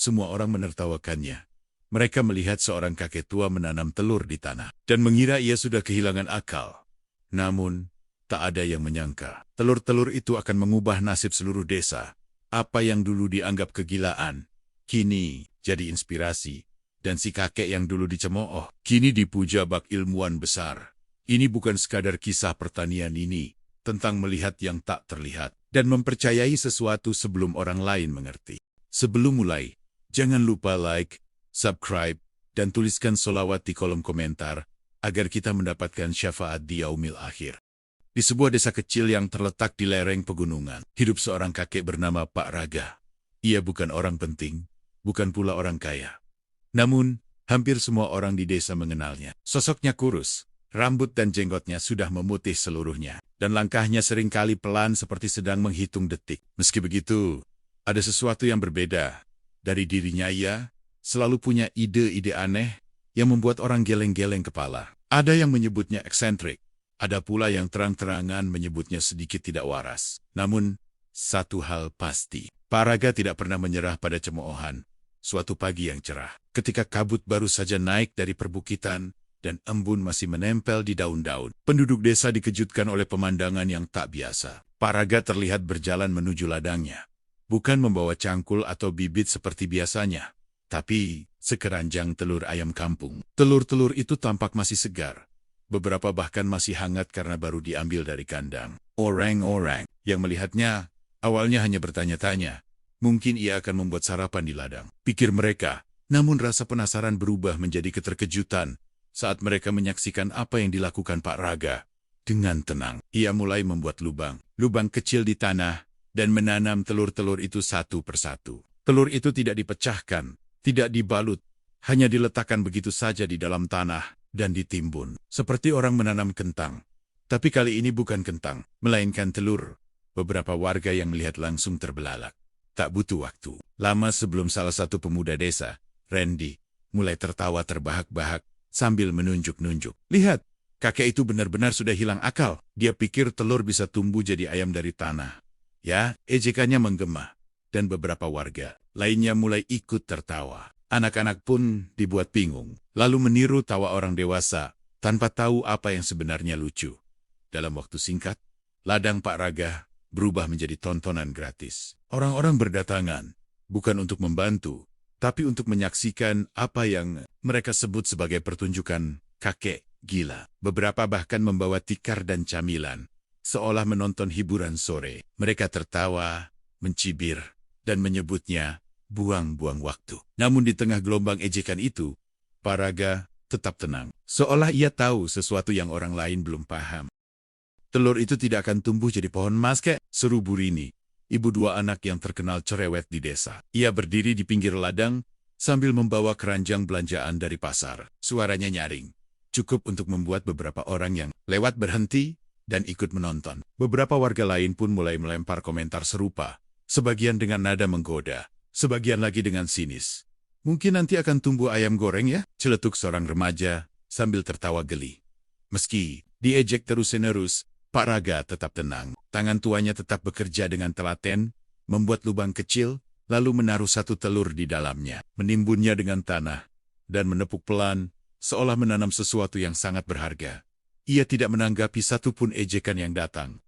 semua orang menertawakannya. Mereka melihat seorang kakek tua menanam telur di tanah dan mengira ia sudah kehilangan akal. Namun, tak ada yang menyangka telur-telur itu akan mengubah nasib seluruh desa. Apa yang dulu dianggap kegilaan, kini jadi inspirasi. Dan si kakek yang dulu dicemooh, kini dipuja bak ilmuwan besar. Ini bukan sekadar kisah pertanian ini, tentang melihat yang tak terlihat, dan mempercayai sesuatu sebelum orang lain mengerti. Sebelum mulai, jangan lupa like, subscribe, dan tuliskan solawat di kolom komentar, agar kita mendapatkan syafaat di yaumil akhir. Di sebuah desa kecil yang terletak di lereng pegunungan, hidup seorang kakek bernama Pak Raga. Ia bukan orang penting, bukan pula orang kaya. Namun, hampir semua orang di desa mengenalnya. Sosoknya kurus, rambut dan jenggotnya sudah memutih seluruhnya, dan langkahnya seringkali pelan seperti sedang menghitung detik. Meski begitu, ada sesuatu yang berbeda. Dari dirinya ia selalu punya ide-ide aneh yang membuat orang geleng-geleng kepala. Ada yang menyebutnya eksentrik, ada pula yang terang-terangan menyebutnya sedikit tidak waras. Namun, satu hal pasti, Pak Raga tidak pernah menyerah pada cemoohan. Suatu pagi yang cerah, ketika kabut baru saja naik dari perbukitan dan embun masih menempel di daun-daun, penduduk desa dikejutkan oleh pemandangan yang tak biasa. Pak Raga terlihat berjalan menuju ladangnya. Bukan membawa cangkul atau bibit seperti biasanya, tapi sekeranjang telur ayam kampung. Telur-telur itu tampak masih segar. Beberapa bahkan masih hangat karena baru diambil dari kandang. Orang-orang yang melihatnya awalnya hanya bertanya-tanya, mungkin ia akan membuat sarapan di ladang, pikir mereka. Namun rasa penasaran berubah menjadi keterkejutan saat mereka menyaksikan apa yang dilakukan Pak Raga. Dengan tenang, ia mulai membuat lubang kecil di tanah dan menanam telur-telur itu satu persatu. Telur itu tidak dipecahkan, tidak dibalut, hanya diletakkan begitu saja di dalam tanah dan ditimbun. Seperti orang menanam kentang. Tapi kali ini bukan kentang, melainkan telur. Beberapa warga yang melihat langsung terbelalak. Tak butuh waktu. Lama sebelum salah satu pemuda desa, Randy, mulai tertawa terbahak-bahak sambil menunjuk-nunjuk. Lihat, kakek itu benar-benar sudah hilang akal. Dia pikir telur bisa tumbuh jadi ayam dari tanah. Ya, ejekannya menggema. Dan beberapa warga lainnya mulai ikut tertawa. Anak-anak pun dibuat bingung, lalu meniru tawa orang dewasa tanpa tahu apa yang sebenarnya lucu. Dalam waktu singkat, ladang Pak Raga berubah menjadi tontonan gratis. Orang-orang berdatangan, bukan untuk membantu, tapi untuk menyaksikan apa yang mereka sebut sebagai pertunjukan kakek gila. Beberapa bahkan membawa tikar dan camilan, seolah menonton hiburan sore. Mereka tertawa, mencibir, dan menyebutnya buang-buang waktu. Namun di tengah gelombang ejekan itu, Pak Raga tetap tenang, seolah ia tahu sesuatu yang orang lain belum paham. Telur itu tidak akan tumbuh jadi pohon emas, kek, seru Burini, ibu dua anak yang terkenal cerewet di desa. Ia berdiri di pinggir ladang sambil membawa keranjang belanjaan dari pasar. Suaranya nyaring, cukup untuk membuat beberapa orang yang lewat berhenti dan ikut menonton. Beberapa warga lain pun mulai melempar komentar serupa, sebagian dengan nada menggoda, sebagian lagi dengan sinis. Mungkin nanti akan tumbuh ayam goreng ya? Celetuk seorang remaja sambil tertawa geli. Meski diejek terus-menerus, Pak Raga tetap tenang. Tangan tuanya tetap bekerja dengan telaten, membuat lubang kecil, lalu menaruh satu telur di dalamnya, menimbunnya dengan tanah, dan menepuk pelan, seolah menanam sesuatu yang sangat berharga. Ia tidak menanggapi satupun ejekan yang datang.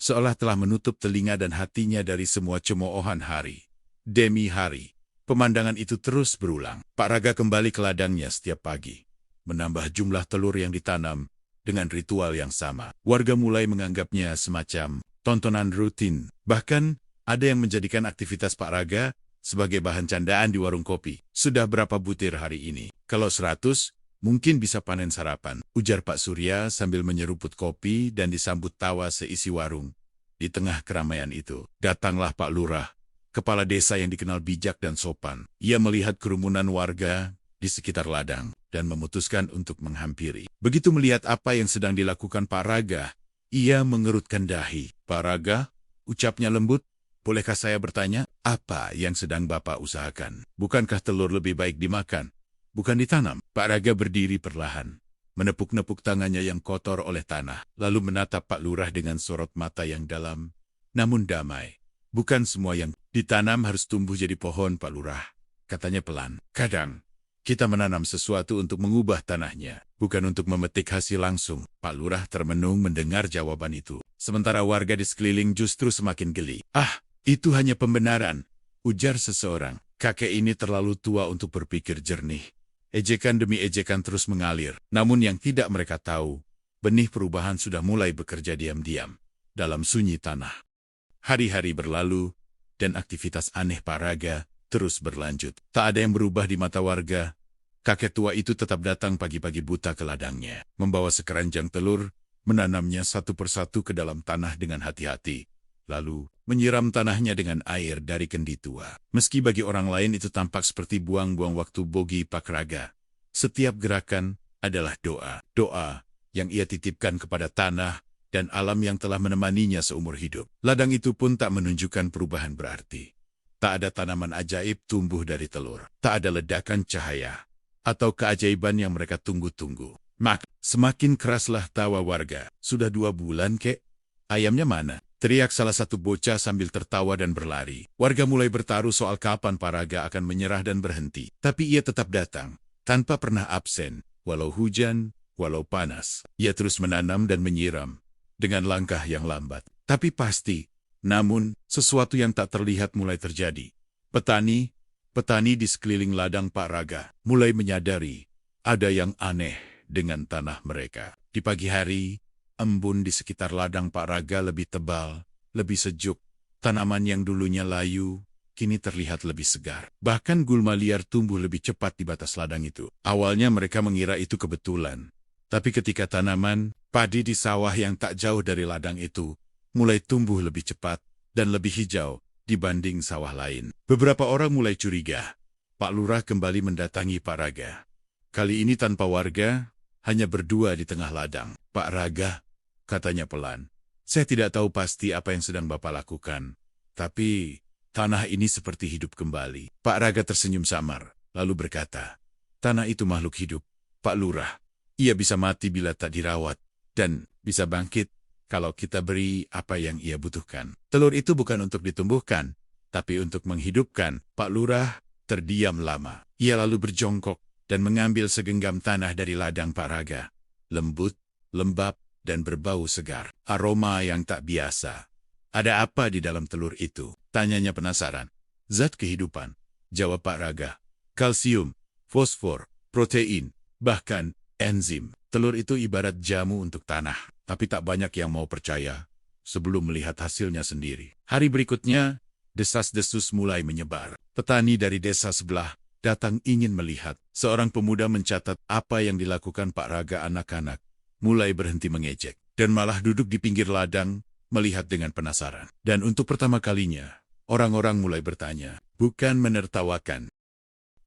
Seolah telah menutup telinga dan hatinya dari semua cemoohan hari demi hari. Pemandangan itu terus berulang. Pak Raga kembali ke ladangnya setiap pagi, menambah jumlah telur yang ditanam dengan ritual yang sama. Warga mulai menganggapnya semacam tontonan rutin. Bahkan, ada yang menjadikan aktivitas Pak Raga sebagai bahan candaan di warung kopi. Sudah berapa butir hari ini? Kalau 100, mungkin bisa panen sarapan, ujar Pak Surya sambil menyeruput kopi dan disambut tawa seisi warung. Di tengah keramaian itu, datanglah Pak Lurah, kepala desa yang dikenal bijak dan sopan. Ia melihat kerumunan warga di sekitar ladang dan memutuskan untuk menghampiri. Begitu melihat apa yang sedang dilakukan Pak Raga, ia mengerutkan dahi. Pak Raga, ucapnya lembut, bolehkah saya bertanya, apa yang sedang Bapak usahakan? Bukankah telur lebih baik dimakan, bukan ditanam? Pak Raga berdiri perlahan, menepuk-nepuk tangannya yang kotor oleh tanah, lalu menatap Pak Lurah dengan sorot mata yang dalam, namun damai. Bukan semua yang ditanam harus tumbuh jadi pohon, Pak Lurah, katanya pelan. Kadang, kita menanam sesuatu untuk mengubah tanahnya, bukan untuk memetik hasil langsung. Pak Lurah termenung mendengar jawaban itu. Sementara warga di sekeliling justru semakin geli. Ah, itu hanya pembenaran, ujar seseorang. Kakek ini terlalu tua untuk berpikir jernih. Ejekan demi ejekan terus mengalir. Namun yang tidak mereka tahu, benih perubahan sudah mulai bekerja diam-diam dalam sunyi tanah. Hari-hari berlalu, dan aktivitas aneh Pak Raga terus berlanjut. Tak ada yang berubah di mata warga. Kakek tua itu tetap datang pagi-pagi buta ke ladangnya, membawa sekeranjang telur, menanamnya satu persatu ke dalam tanah dengan hati-hati, lalu menyiram tanahnya dengan air dari kendi tua. Meski bagi orang lain itu tampak seperti buang-buang waktu bagi Pak Raga, setiap gerakan adalah doa. Doa yang ia titipkan kepada tanah dan alam yang telah menemaninya seumur hidup. Ladang itu pun tak menunjukkan perubahan berarti. Tak ada tanaman ajaib tumbuh dari telur. Tak ada ledakan cahaya atau keajaiban yang mereka tunggu-tunggu. Semakin keraslah tawa warga. Sudah 2 bulan, kek? Ayamnya mana? Teriak salah satu bocah sambil tertawa dan berlari. Warga mulai bertaruh soal kapan Pak Raga akan menyerah dan berhenti. Tapi ia tetap datang, tanpa pernah absen. Walau hujan, walau panas. Ia terus menanam dan menyiram, dengan langkah yang lambat. Tapi pasti. Namun, sesuatu yang tak terlihat mulai terjadi. Petani di sekeliling ladang Pak Raga mulai menyadari ada yang aneh dengan tanah mereka. Di pagi hari, embun di sekitar ladang Pak Raga lebih tebal, lebih sejuk. Tanaman yang dulunya layu, kini terlihat lebih segar. Bahkan gulma liar tumbuh lebih cepat di batas ladang itu. Awalnya mereka mengira itu kebetulan. Tapi ketika tanaman, padi di sawah yang tak jauh dari ladang itu, mulai tumbuh lebih cepat dan lebih hijau dibanding sawah lain. Beberapa orang mulai curiga. Pak Lurah kembali mendatangi Pak Raga. Kali ini tanpa warga, hanya berdua di tengah ladang. Pak Raga, katanya pelan. Saya tidak tahu pasti apa yang sedang Bapak lakukan. Tapi, tanah ini seperti hidup kembali. Pak Raga tersenyum samar, lalu berkata, tanah itu makhluk hidup, Pak Lurah. Ia bisa mati bila tak dirawat, dan bisa bangkit kalau kita beri apa yang ia butuhkan. Telur itu bukan untuk ditumbuhkan, tapi untuk menghidupkan. Pak Lurah terdiam lama. Ia lalu berjongkok dan mengambil segenggam tanah dari ladang Pak Raga. Lembut, lembab, dan berbau segar. Aroma yang tak biasa. Ada apa di dalam telur itu? Tanyanya penasaran. Zat kehidupan, jawab Pak Raga. Kalsium, fosfor, protein, bahkan enzim. Telur itu ibarat jamu untuk tanah. Tapi tak banyak yang mau percaya sebelum melihat hasilnya sendiri. Hari berikutnya, desas-desus mulai menyebar. Petani dari desa sebelah datang ingin melihat. Seorang pemuda mencatat apa yang dilakukan Pak Raga. Anak-anak mulai berhenti mengejek dan malah duduk di pinggir ladang melihat dengan penasaran. Dan untuk pertama kalinya, orang-orang mulai bertanya, bukan menertawakan.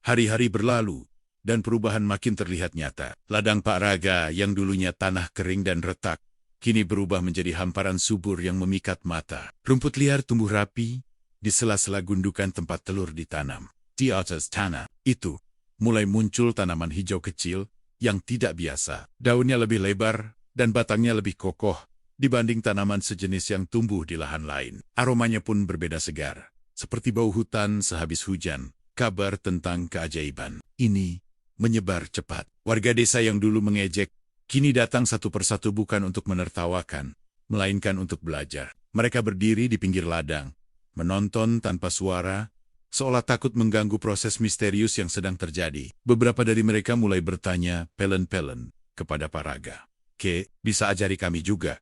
Hari-hari berlalu, dan perubahan makin terlihat nyata. Ladang Pak Raga yang dulunya tanah kering dan retak, kini berubah menjadi hamparan subur yang memikat mata. Rumput liar tumbuh rapi di sela-sela gundukan tempat telur ditanam. Di atas tanah itu, mulai muncul tanaman hijau kecil yang tidak biasa. Daunnya lebih lebar dan batangnya lebih kokoh dibanding tanaman sejenis yang tumbuh di lahan lain. Aromanya pun berbeda segar, seperti bau hutan sehabis hujan. Kabar tentang keajaiban ini menyebar cepat. Warga desa yang dulu mengejek, kini datang satu persatu bukan untuk menertawakan, melainkan untuk belajar. Mereka berdiri di pinggir ladang, menonton tanpa suara, seolah takut mengganggu proses misterius yang sedang terjadi. Beberapa dari mereka mulai bertanya pelen-pelen kepada Pak Raga. Bisa ajari kami juga?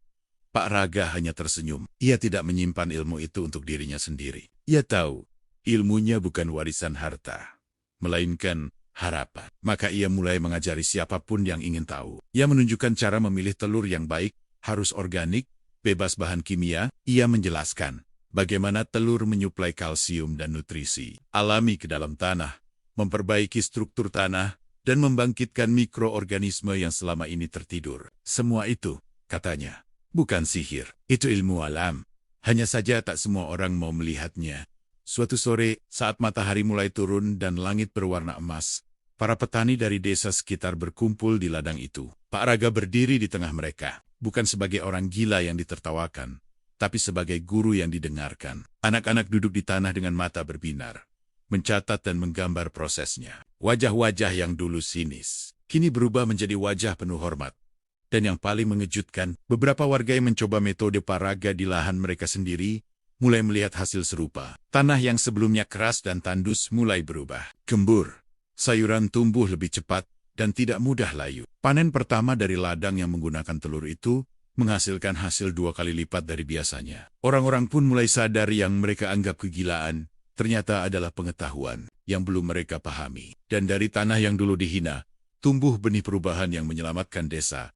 Pak Raga hanya tersenyum. Ia tidak menyimpan ilmu itu untuk dirinya sendiri. Ia tahu, ilmunya bukan warisan harta, melainkan harapan. Maka ia mulai mengajari siapapun yang ingin tahu. Ia menunjukkan cara memilih telur yang baik, harus organik, bebas bahan kimia. Ia menjelaskan bagaimana telur menyuplai kalsium dan nutrisi alami ke dalam tanah, memperbaiki struktur tanah, dan membangkitkan mikroorganisme yang selama ini tertidur. Semua itu, katanya, bukan sihir. Itu ilmu alam. Hanya saja tak semua orang mau melihatnya. Suatu sore, saat matahari mulai turun dan langit berwarna emas, para petani dari desa sekitar berkumpul di ladang itu. Pak Raga berdiri di tengah mereka, bukan sebagai orang gila yang ditertawakan, tapi sebagai guru yang didengarkan. Anak-anak duduk di tanah dengan mata berbinar, mencatat dan menggambar prosesnya. Wajah-wajah yang dulu sinis, kini berubah menjadi wajah penuh hormat. Dan yang paling mengejutkan, beberapa warga yang mencoba metode paraga di lahan mereka sendiri, mulai melihat hasil serupa. Tanah yang sebelumnya keras dan tandus mulai berubah. Gembur, sayuran tumbuh lebih cepat, dan tidak mudah layu. Panen pertama dari ladang yang menggunakan telur itu, menghasilkan hasil 2 kali lipat dari biasanya. Orang-orang pun mulai sadar yang mereka anggap kegilaan, ternyata adalah pengetahuan yang belum mereka pahami. Dan dari tanah yang dulu dihina, tumbuh benih perubahan yang menyelamatkan desa.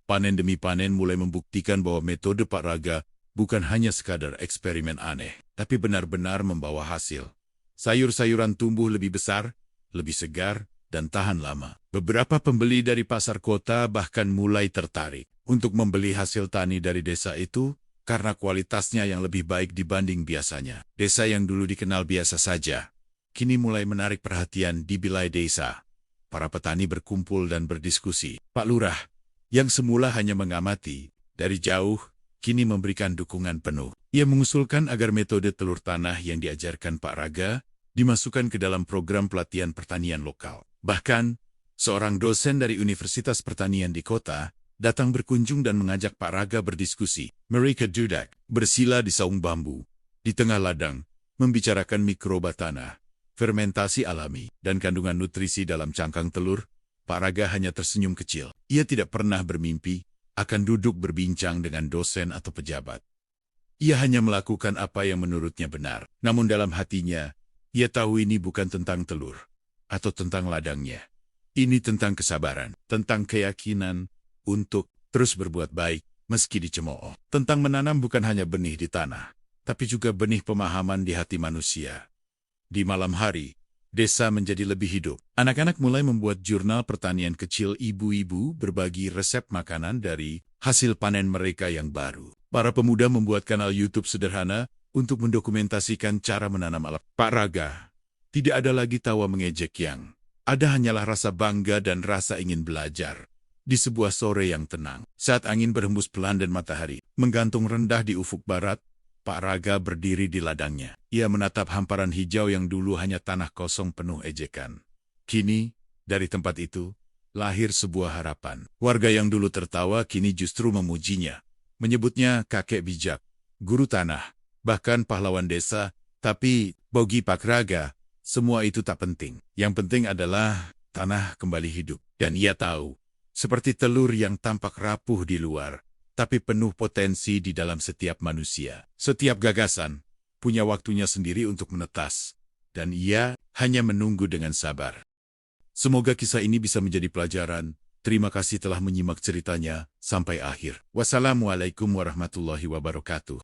Panen demi panen mulai membuktikan bahwa metode Pak Raga bukan hanya sekadar eksperimen aneh, tapi benar-benar membawa hasil. Sayur-sayuran tumbuh lebih besar, lebih segar, dan tahan lama. Beberapa pembeli dari pasar kota bahkan mulai tertarik untuk membeli hasil tani dari desa itu karena kualitasnya yang lebih baik dibanding biasanya. Desa yang dulu dikenal biasa saja, kini mulai menarik perhatian di balai desa. Para petani berkumpul dan berdiskusi. Pak Lurah, yang semula hanya mengamati dari jauh, kini memberikan dukungan penuh. Ia mengusulkan agar metode telur tanah yang diajarkan Pak Raga dimasukkan ke dalam program pelatihan pertanian lokal. Bahkan, seorang dosen dari Universitas Pertanian di kota datang berkunjung dan mengajak Pak Raga berdiskusi. Mereka duduk bersila di saung bambu, di tengah ladang, membicarakan mikroba tanah, fermentasi alami, dan kandungan nutrisi dalam cangkang telur. Pak Raga hanya tersenyum kecil. Ia tidak pernah bermimpi akan duduk berbincang dengan dosen atau pejabat. Ia hanya melakukan apa yang menurutnya benar. Namun dalam hatinya, ia tahu ini bukan tentang telur atau tentang ladangnya. Ini tentang kesabaran, tentang keyakinan untuk terus berbuat baik meski dicemooh. Tentang menanam bukan hanya benih di tanah, tapi juga benih pemahaman di hati manusia. Di malam hari, desa menjadi lebih hidup. Anak-anak mulai membuat jurnal pertanian kecil, ibu-ibu berbagi resep makanan dari hasil panen mereka yang baru. Para pemuda membuat kanal YouTube sederhana untuk mendokumentasikan cara menanam ala Pak Raga. Tidak ada lagi tawa mengejek yang ada hanyalah rasa bangga dan rasa ingin belajar. Di sebuah sore yang tenang, saat angin berhembus pelan dan matahari menggantung rendah di ufuk barat, Pak Raga berdiri di ladangnya. Ia menatap hamparan hijau yang dulu hanya tanah kosong penuh ejekan. Kini, dari tempat itu, lahir sebuah harapan. Warga yang dulu tertawa kini justru memujinya. Menyebutnya kakek bijak, guru tanah, bahkan pahlawan desa. Tapi, bagi Pak Raga, semua itu tak penting. Yang penting adalah tanah kembali hidup. Dan ia tahu, seperti telur yang tampak rapuh di luar, tapi penuh potensi di dalam setiap manusia. Setiap gagasan punya waktunya sendiri untuk menetas, dan ia hanya menunggu dengan sabar. Semoga kisah ini bisa menjadi pelajaran. Terima kasih telah menyimak ceritanya sampai akhir. Wassalamualaikum warahmatullahi wabarakatuh.